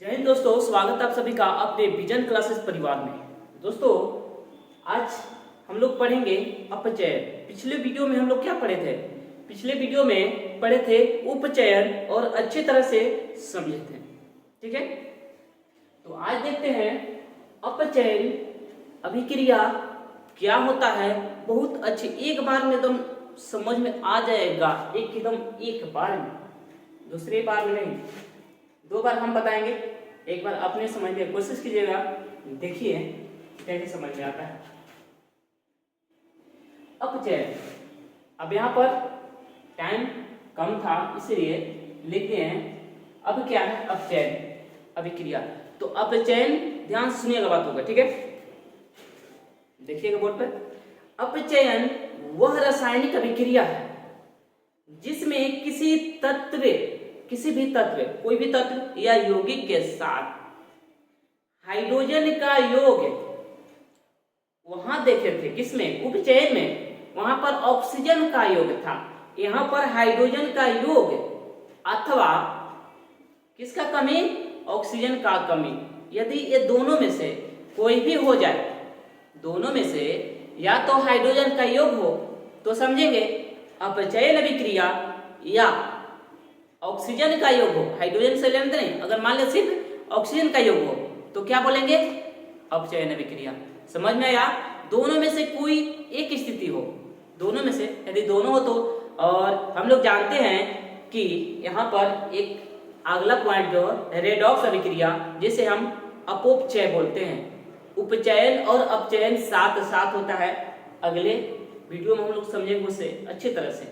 जय हिंद दोस्तों, स्वागत है आप सभी का अपने विजन क्लासेस परिवार में। दोस्तों, आज हम लोग पढ़ेंगे अपचयन। पिछले वीडियो में हम लोग क्या पढ़े थे? पिछले वीडियो में पढ़े थे उपचयन और अच्छी तरह से समझे थे। ठीक है, तो आज देखते हैं अपचयन अभिक्रिया क्या होता है। बहुत अच्छी, एक बार में एकदम समझ में आ जाएगा, एक बार में, दूसरी बार में नहीं, दो बार हम बताएंगे। एक बार अपने समझने की कोशिश कीजिएगा, देखिए कैसे समझ में आता है अपचयन। अब यहाँ पर टाइम कम था इसलिए लिखते हैं अब क्या है अपचयन अभिक्रिया। तो अपचयन, ध्यान सुनिएगा बातों का, ठीक है, देखिएगा बोर्ड पर। अपचयन वह रासायनिक अभिक्रिया है जिसमें किसी भी तत्व, कोई भी तत्व या यौगिक के साथ हाइड्रोजन का योग, वहां देखे थे किसमें, उपचयन में, वहां पर ऑक्सीजन का योग था, यहां पर हाइड्रोजन का योग अथवा किसका कमी, ऑक्सीजन का कमी। यदि ये दोनों में से कोई भी हो जाए, दोनों में से या तो हाइड्रोजन का योग हो तो समझेंगे अपचयन अभिक्रिया, या ऑक्सीजन का योग हो, हाइड्रोजन से लेते नहीं, अगर मान ले सिर्फ ऑक्सीजन का योग हो तो क्या बोलेंगे, अपचयन अभिक्रिया। समझ में आया? दोनों में से कोई एक स्थिति हो, दोनों में से यदि दोनों हो तो, और हम लोग जानते हैं कि यहाँ पर एक अगला पॉइंट जो रेडॉक्स अभिक्रिया, जिसे हम अपोपचय बोलते हैं। उपचयन और अपचयन साथ साथ होता है। अगले वीडियो में हम लोग समझेंगे उसे अच्छी तरह से,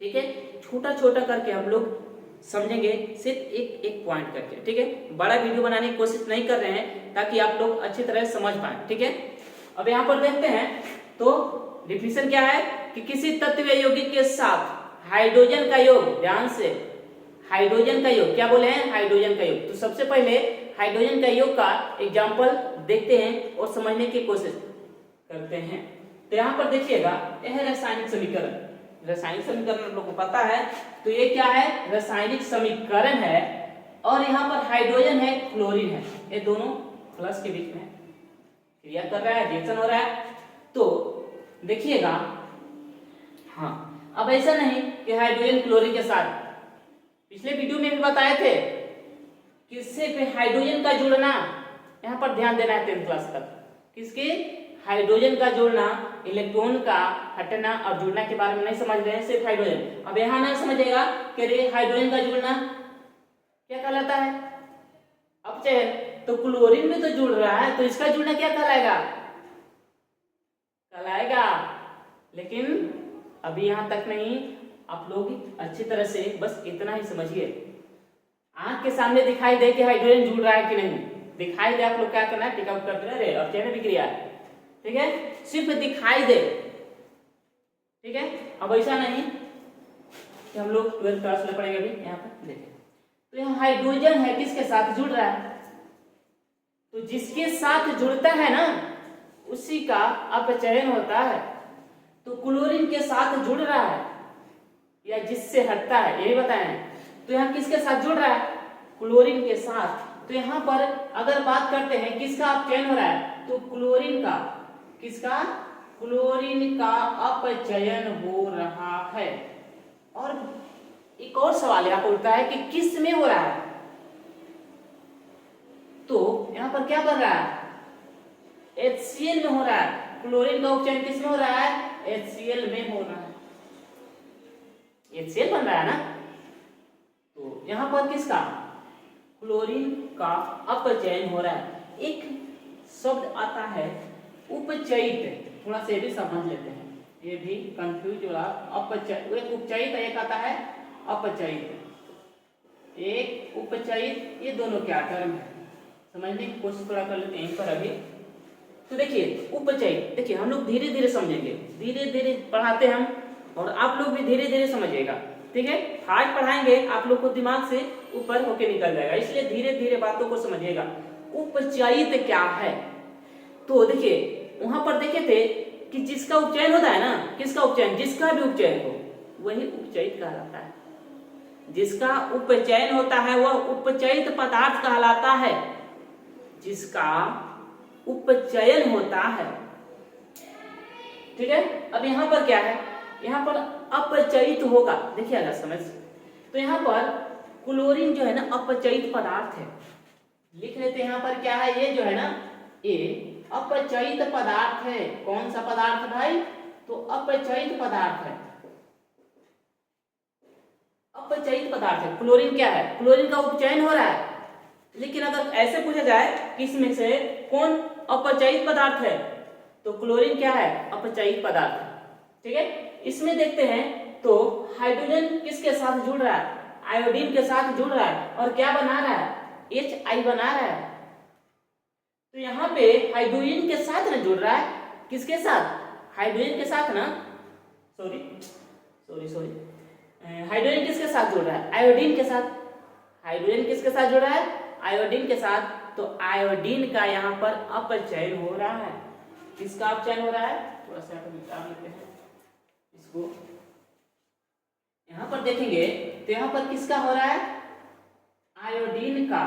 ठीक है। छोटा छोटा करके हम लोग समझेंगे, सिर्फ एक एक पॉइंट करके, ठीक है। बड़ा वीडियो बनाने की कोशिश नहीं कर रहे हैं ताकि आप लोग अच्छी तरह समझ पाए, ठीक है। अब यहाँ पर देखते हैं तो डिफिनेशन क्या है कि किसी तत्व या यौगिक के साथ हाइड्रोजन का योग, ध्यान से, हाइड्रोजन का योग, क्या बोले हैं, हाइड्रोजन का योग। तो सबसे पहले हाइड्रोजन का योग का एग्जाम्पल देखते हैं और समझने की कोशिश करते हैं। तो यहाँ पर देखिएगा, यह रासायनिक समीकरण, रासायनिक समीकरण आप लोग को पता है। तो ये क्या है, रासायनिक समीकरण है, और यहाँ पर हाइड्रोजन है, क्लोरीन है, ये दोनों प्लस के बीच में क्रिया कर रहा है, रिएक्शन हो रहा है। तो देखिएगा, हाँ, अब ऐसा नहीं कि हाइड्रोजन क्लोरीन के साथ, पिछले वीडियो में भी बताए थे किससे पे हाइड्रोजन का जुड़ना, यहाँ पर ध्यान देना है 10th क्लास तक, किसके, हाइड्रोजन का जुड़ना, इलेक्ट्रॉन का हटना और जुड़ना के बारे में नहीं समझ रहे हैं, सिर्फ हाइड्रोजन। अब यहाँ नहीं समझेगा कि हाइड्रोजन का जुड़ना क्या कहलाता है, अपचयन। तो क्लोरीन में तो जुड़ रहा है, तो इसका जुड़ना क्या कहलाएगा, कहलाएगा। लेकिन अभी यहाँ तक नहीं, आप लोग अच्छी तरह से बस इतना ही समझिए। आंख के सामने दिखाई दे कि हाइड्रोजन जुड़ रहा है कि नहीं, दिखाई दे, आप लोग क्या करना है, टिक आउट करते रहे, अपचयन अभिक्रिया, ठीक है, सिर्फ दिखाई दे, ठीक है। अब ऐसा नहीं कि हम लोग 12th क्लास में पढ़ेंगे। अभी यहाँ पर देखिए, तो यहाँ हाइड्रोजन है, किसके साथ जुड़ रहा है, तो जिसके साथ जुड़ता है ना उसी का अपचयन होता है। तो क्लोरीन के साथ जुड़ रहा है या जिससे हटता है, यही बताएं। तो यहाँ किसके साथ जुड़ रहा है, क्लोरीन के साथ। तो यहाँ पर अगर बात करते हैं किसका अपचयन हो रहा है, तो क्लोरीन का, किसका, क्लोरीन का अपचयन हो रहा है। और एक और सवाल यहाँ पर उठता है कि किस में हो रहा है, तो यहाँ पर क्या बन रहा है, HCl में हो रहा है। क्लोरीन का उपचयन किस में हो रहा है, HCl में हो रहा है, HCl बन रहा है ना। तो यहाँ पर किसका, क्लोरीन का अपचयन हो रहा है। एक शब्द आता है उपचयित, थोड़ा सा ये भी समझ लेते हैं, ये भी कंफ्यूज हो रहा। अपचयित, उपचयित, एक आता है अपचयित, एक उपचयित, ये दोनों क्या टर्म है, समझने की कोशिश थोड़ा कर लेते हैं पर अभी। तो देखिए उपचयित, देखिए हम लोग धीरे धीरे समझेंगे, धीरे धीरे पढ़ाते हैं हम, और आप लोग भी धीरे धीरे समझिएगा, ठीक है। फास्ट पढ़ाएंगे आप लोग को दिमाग से ऊपर होके निकल जाएगा, इसलिए धीरे धीरे बातों को समझिएगा। उपचयित क्या है, तो देखिए वहां पर देखे थे कि जिसका उपचयन होता है ना, किसका उपचयन, जिसका भी उपचयन हो वही उपचयित कहलाता है। जिसका उपचयन होता है वह उपचयित पदार्थ कहलाता है। जिसका उपचयन होता है, ठीक है। अब यहाँ पर क्या है, यहाँ पर अपचयित होगा, देखिए अगर समझ, तो यहाँ पर क्लोरीन जो है ना अपचयित पदार्थ है, लिख लेते हैं। यहाँ पर क्या है, ये जो है ना ये अपचयित पदार्थ है। कौन सा पदार्थ भाई, तो अपचयित पदार्थ है, अपचयित पदार्थ है। क्लोरीन क्या है, क्लोरीन का उपचयन हो रहा है। लेकिन अगर ऐसे पूछा जाए कि इसमें से कौन अपचयित पदार्थ है, तो क्लोरीन क्या है, अपचयित पदार्थ है, ठीक है। इसमें देखते हैं तो हाइड्रोजन किसके साथ जुड़ रहा है, आयोडीन के साथ जुड़ रहा है, और क्या बना रहा है, Hi बना रहा है। तो यहाँ पे हाइड्रोजन के साथ ना जुड़ रहा है, किसके साथ, हाइड्रोजन के साथ ना, सॉरी हाइड्रोजन किसके साथ जुड़ रहा है, आयोडीन के साथ। हाइड्रोजन किसके साथ जुड़ रहा है, आयोडीन के साथ। तो आयोडीन का यहाँ पर अपचयन हो रहा है। किसका अपचयन हो रहा है, थोड़ा सा निकाल लेते हैं इसको। यहाँ पर देखेंगे तो यहाँ पर किसका हो रहा है, आयोडीन का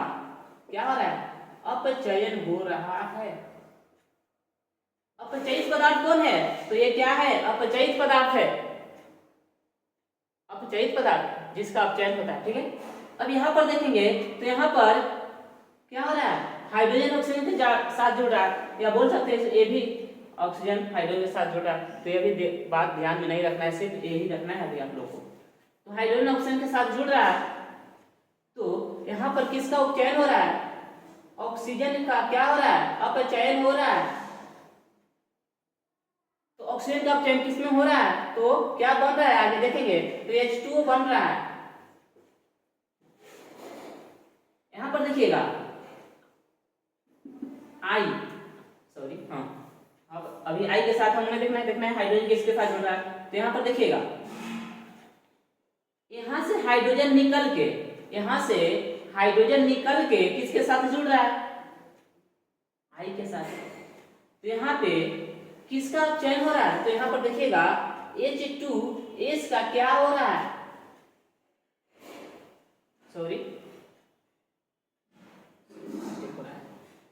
क्या हो रहा है, अपचयन हो रहा है। अपचयित पदार्थ कौन है, तो ये क्या है, अपचयित पदार्थ है, अपचयित पदार्थ जिसका अपचयन होता है, ठीक है। अब यहाँ पर देखेंगे तो यहाँ पर क्या हो रहा है, हाइड्रोजन ऑक्सीजन के साथ जुड़ रहा है, या बोल सकते हैं ये भी ऑक्सीजन हाइड्रोजन के साथ जुड़ रहा है। तो ये भी बात ध्यान में नहीं रखना है, सिर्फ यही रखना है अभी आप लोगों को। तो हाइड्रोजन ऑक्सीजन के साथ जुड़ रहा है, तो यहाँ पर किसका उपचयन हो रहा है, ऑक्सीजन का क्या हो रहा है, अपचयन हो रहा है। तो ऑक्सीजन का अपचयन किसमें हो रहा है, तो क्या बन रहा है, आगे देखेंगे तो H2O बन रहा है। यहां पर देखिएगा अब अभी I के साथ हमने देखना है हाइड्रोजन किसके साथ जुड़ रहा है। तो यहां पर देखिएगा, यहां से हाइड्रोजन निकल के किसके साथ जुड़ रहा है, I के साथ। तो यहाँ पे किसका चयन हो रहा है, तो यहाँ पर देखिएगा H2S का क्या हो रहा है,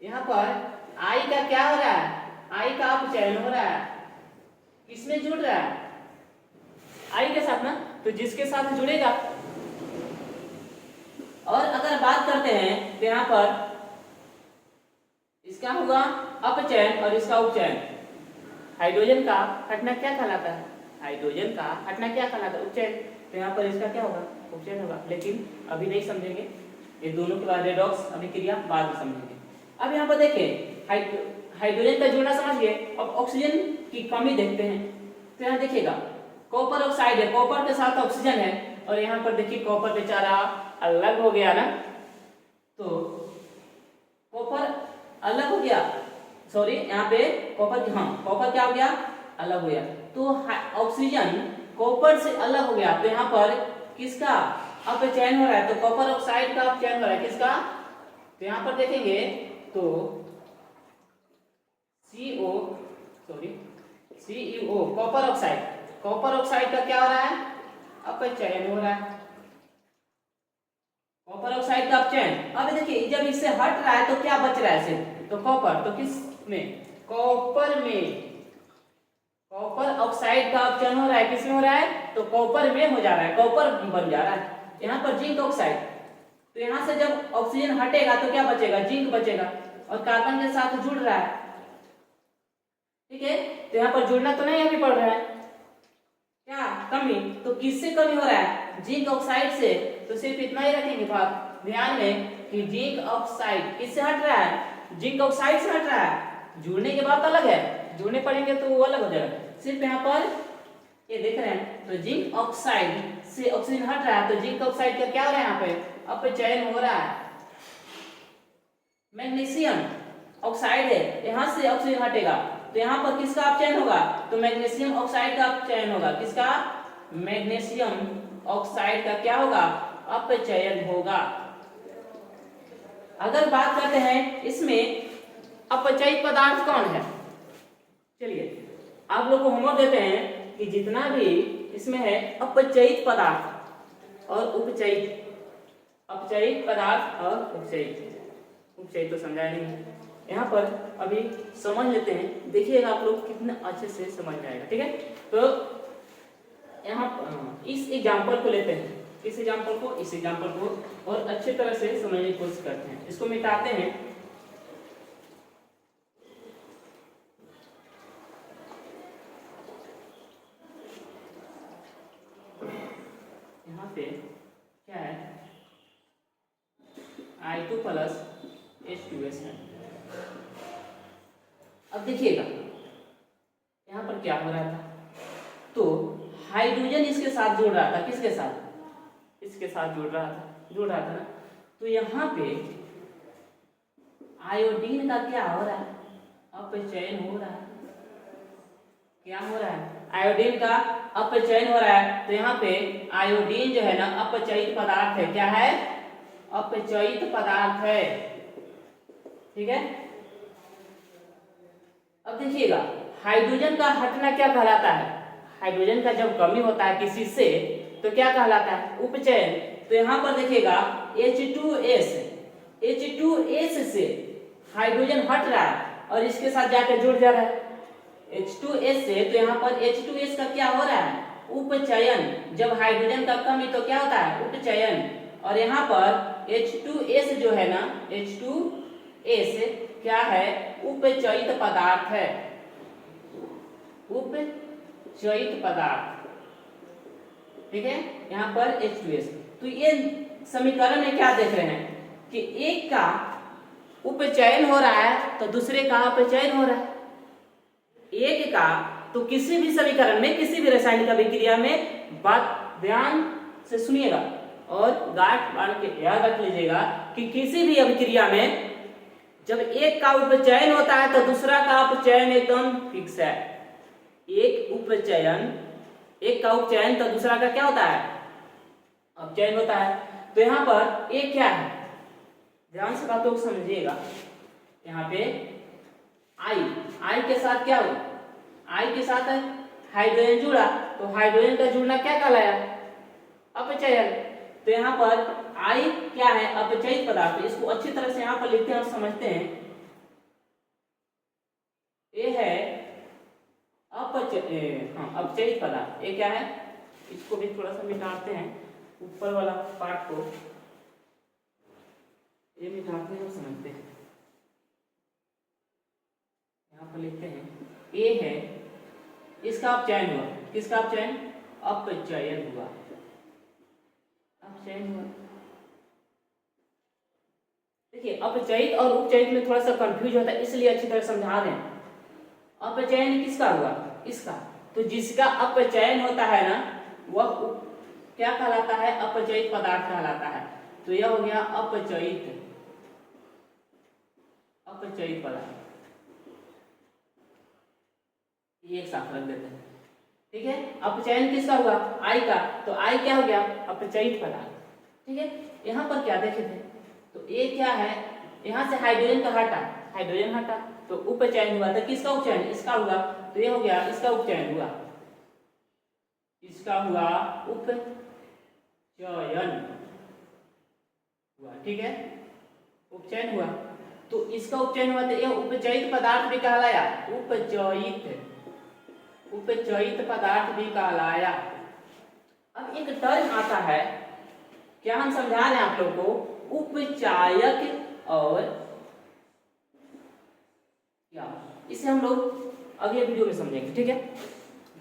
यहाँ पर I का क्या हो रहा है, I का अपचयन हो रहा है। किसमें जुड़ रहा है, I के साथ ना, तो जिसके साथ जुड़ेगा। और अगर बात करते हैं तो यहाँ पर इसका होगा अपचयन और इसका उपचयन। हाइड्रोजन का हटना क्या कहलाता है, हाइड्रोजन का हटना क्या कहलाता है, उपचयन। तो यहाँ पर इसका क्या होगा, उपचयन होगा। लेकिन अभी नहीं समझेंगे, ये दोनों के बाद रेडॉक्स अभिक्रिया बाद में समझेंगे। अब यहाँ पर देखिए हाइड्रोजन का जुड़ना समझ गए। अब ऑक्सीजन की कमी देखते हैं। तो यहाँ देखिएगा कॉपर ऑक्साइड है, कॉपर के साथ ऑक्सीजन है, और यहाँ पर देखिए कॉपर बेचारा अलग हो गया ना, तो कॉपर अलग हो गया, यहाँ पे कॉपर, कॉपर क्या हो गया, अलग हो गया। तो ऑक्सीजन कॉपर से अलग हो गया, तो यहाँ पर किसका अपचयन हो रहा है, तो कॉपर ऑक्साइड का अपचयन हो रहा है। किसका, तो यहाँ पर देखेंगे तो CeO कॉपर ऑक्साइड का क्या हो रहा है, अपचयन हो रहा है, कॉपर ऑक्साइड का अपचयन। अब देखिए जब इससे हट रहा है तो क्या बच रहा है सिर्फ, तो कॉपर। तो किस में, कॉपर में कॉपर ऑक्साइड का अपचयन हो रहा है। किसमें हो रहा है, तो कॉपर में हो जा रहा है, कॉपर बन जा रहा है। यहाँ पर जिंक ऑक्साइड, तो यहाँ से जब ऑक्सीजन हटेगा तो क्या बचेगा, जिंक बचेगा, और कार्बन के साथ जुड़ रहा है, ठीक है। तो यहाँ पर जुड़ना तो नहीं अभी पड़ रहा है, क्या कमी, तो किससे कमी हो रहा है, जिंक ऑक्साइड से। तो सिर्फ इतना ही रखेंगे बात ध्यान में कि जिंक ऑक्साइड किससे हट रहा है, जिंक ऑक्साइड से हट रहा है। जुड़ने के बाद अलग है, जुड़ने पड़ेंगे तो वो अलग हो जाएगा। सिर्फ यहाँ पर ये देख रहे हैं, तो जिंक ऑक्साइड से ऑक्सीजन हट रहा है, तो जिंक ऑक्साइड का क्या हो रहा है, यहाँ पे अपचयन हो रहा है। मैग्नीशियम ऑक्साइड है, यहाँ से ऑक्सीजन हटेगा, तो यहाँ पर किसका अपचयन होगा, तो मैग्नीशियम ऑक्साइड का अपचयन होगा। किसका, मैग्नीशियम ऑक्साइड का क्या होगा, अपचयन होगा। अगर बात करते हैं इसमें अपचयित पदार्थ कौन है, चलिए आप लोग को होमवर्क देते हैं कि जितना भी इसमें है अपचयित पदार्थ, और उपचयित, अपचयित पदार्थ और उपचयित तो समझाया नहीं है। यहाँ पर अभी समझ लेते हैं, देखिएगा आप लोग कितना अच्छे से समझ में आएगा। ठीक है, तो यहाँ इस एग्जाम्पल को लेते हैं, इस एग्जाम्पल को और अच्छी तरह से समझने की कोशिश करते हैं। इसको मिटाते हैं। यहाँ पे क्या है, I2 प्लस H2S है। अब देखिएगा यहाँ पर क्या हो रहा था, तो हाइड्रोजन इसके साथ जुड़ रहा था, किसके साथ, इसके साथ जुड़ रहा था ना। तो यहाँ पे आयोडीन का क्या हो रहा है, अपचयन हो रहा है। क्या हो रहा है, आयोडीन का अपचयन हो रहा है। तो यहाँ पे आयोडीन जो है ना अपचयित पदार्थ है। क्या है, अपचयित पदार्थ है। ठीक है, अब देखिएगा हाइड्रोजन का हटना क्या कहलाता है, हाइड्रोजन का जब कमी होता है किसी से तो क्या कहलाता है, उपचयन। तो यहाँ पर देखिएगा H2S से हाइड्रोजन हट रहा है और इसके साथ जाकर जुड़ जा रहा है H2S से। तो यहाँ पर H2S का क्या हो रहा है, उपचयन। जब हाइड्रोजन का कमी तो क्या होता है, उपचयन। और यहाँ पर H2S जो है ना, H2S क्या है, उपचयित पदार्थ है, उपचयित पदार्थ। ठीक है, यहाँ पर H2S। तो ये समीकरण में क्या देख रहे हैं कि एक का उपचयन हो रहा है तो दूसरे का अपचयन हो रहा है। एक का तो किसी भी समीकरण में, किसी भी रासायनिक अभिक्रिया में, बात ध्यान से सुनिएगा और गांठ बांध के याद रख लीजिएगा कि किसी भी अभिक्रिया में जब एक का उपचयन होता है तो दूसरा का अपचयन एकदम फिक्स है। एक का उपचयन तो दूसरा का क्या होता है, अपचयन होता है। तो यहाँ पर एक क्या है, ध्यान से बातों को समझिएगा। यहाँ पे आई के साथ क्या हुआ, आई के साथ हाइड्रोजन जुड़ा, तो हाइड्रोजन का जुड़ना क्या कहलाया, अपचयन। तो यहाँ पर आई क्या है, अपचयित पदार्थ। इसको अच्छी तरह से यहाँ पर लिखते हैं और समझते हैं। ये है अपचयित पदार्थ। ये क्या है, इसको भी थोड़ा सा मिटाते हैं, ऊपर वाला पार्ट को ये मिटाते हैं और समझते हैं। यहाँ पर लिखते हैं ए है, इसका अपचयन हुआ, किसका अपचयन, अपचयन हुआ, अपचयन हुआ। देखिए अपचयित और उपचयित में थोड़ा सा कंफ्यूज होता है, इसलिए अच्छी तरह समझा रहे हैं। अपचयन किसका हुआ, इसका। तो जिसका अपचयन होता है ना वह क्या कहलाता है, अपचयित पदार्थ कहलाता है। तो यह हो गया अपचयित पदार्थ। ये एक साथ रख देते हैं। ठीक है, अपचयन किसका हुआ, आई का। तो आई क्या हो गया, अपचयित पदार्थ। ठीक है, यहाँ पर क्या देखे थे, तो ये क्या है, यहाँ से हाइड्रोजन का हटा, हाइड्रोजन हटा तो उपचयन हुआ। तो किसका उपचयन, इसका हुआ। तो ये हो गया, इसका उपचयन हुआ, इसका हुआ उपचयन हुआ। ठीक है, उपचयन हुआ तो इसका उपचयन हुआ, तो यह उपचयित पदार्थ भी कहलाया, उपचयित पदार्थ भी कहलाया। अब एक टर्म आता है, क्या हम समझा रहे हैं आप लोग को, उपचायक और क्या, इसे हम लोग अगले वीडियो में समझेंगे। ठीक है,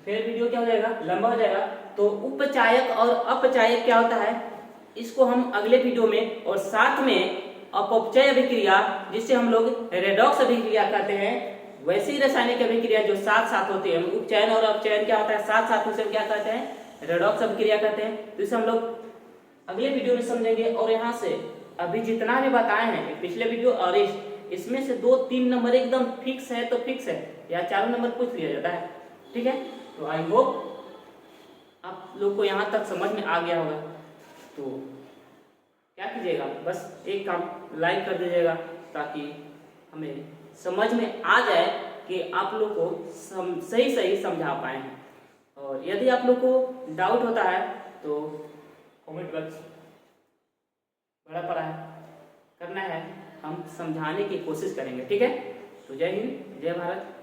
फिर वीडियो क्या हो जाएगा, लंबा हो जाएगा। तो उपचायक और अपचायक क्या होता है, इसको हम अगले वीडियो में, और साथ में अपचय अभिक्रिया जिसे हम लोग रेडॉक्स अभिक्रिया कहते हैं, वैसी रासायनिक अभिक्रिया जो साथ साथ होती है, उपचयन और अपचयन क्या होता है, साथ साथ, उसे क्या कहते हैं, रेडॉक्स अभिक्रिया कहते हैं। तो इसे हम लोग अगले वीडियो में समझेंगे। और यहाँ से अभी जितना भी बताए हैं पिछले वीडियो और इसमें से 2-3 नंबर एकदम फिक्स है तो फिक्स है, या 4 नंबर पूछ लिया जाता है। ठीक है, तो आई होप आप लोग को यहाँ तक समझ में आ गया होगा। तो क्या कीजिएगा, बस एक काम लाइक कर दीजिएगा ताकि हमें समझ में आ जाए कि आप लोग को सही समझा पाए हैं। और यदि आप लोग को डाउट होता है तो कॉमेंट बॉक्स बड़ा पड़ा है, करना है, हम समझाने की कोशिश करेंगे। ठीक है, तो जय हिंद, जय भारत।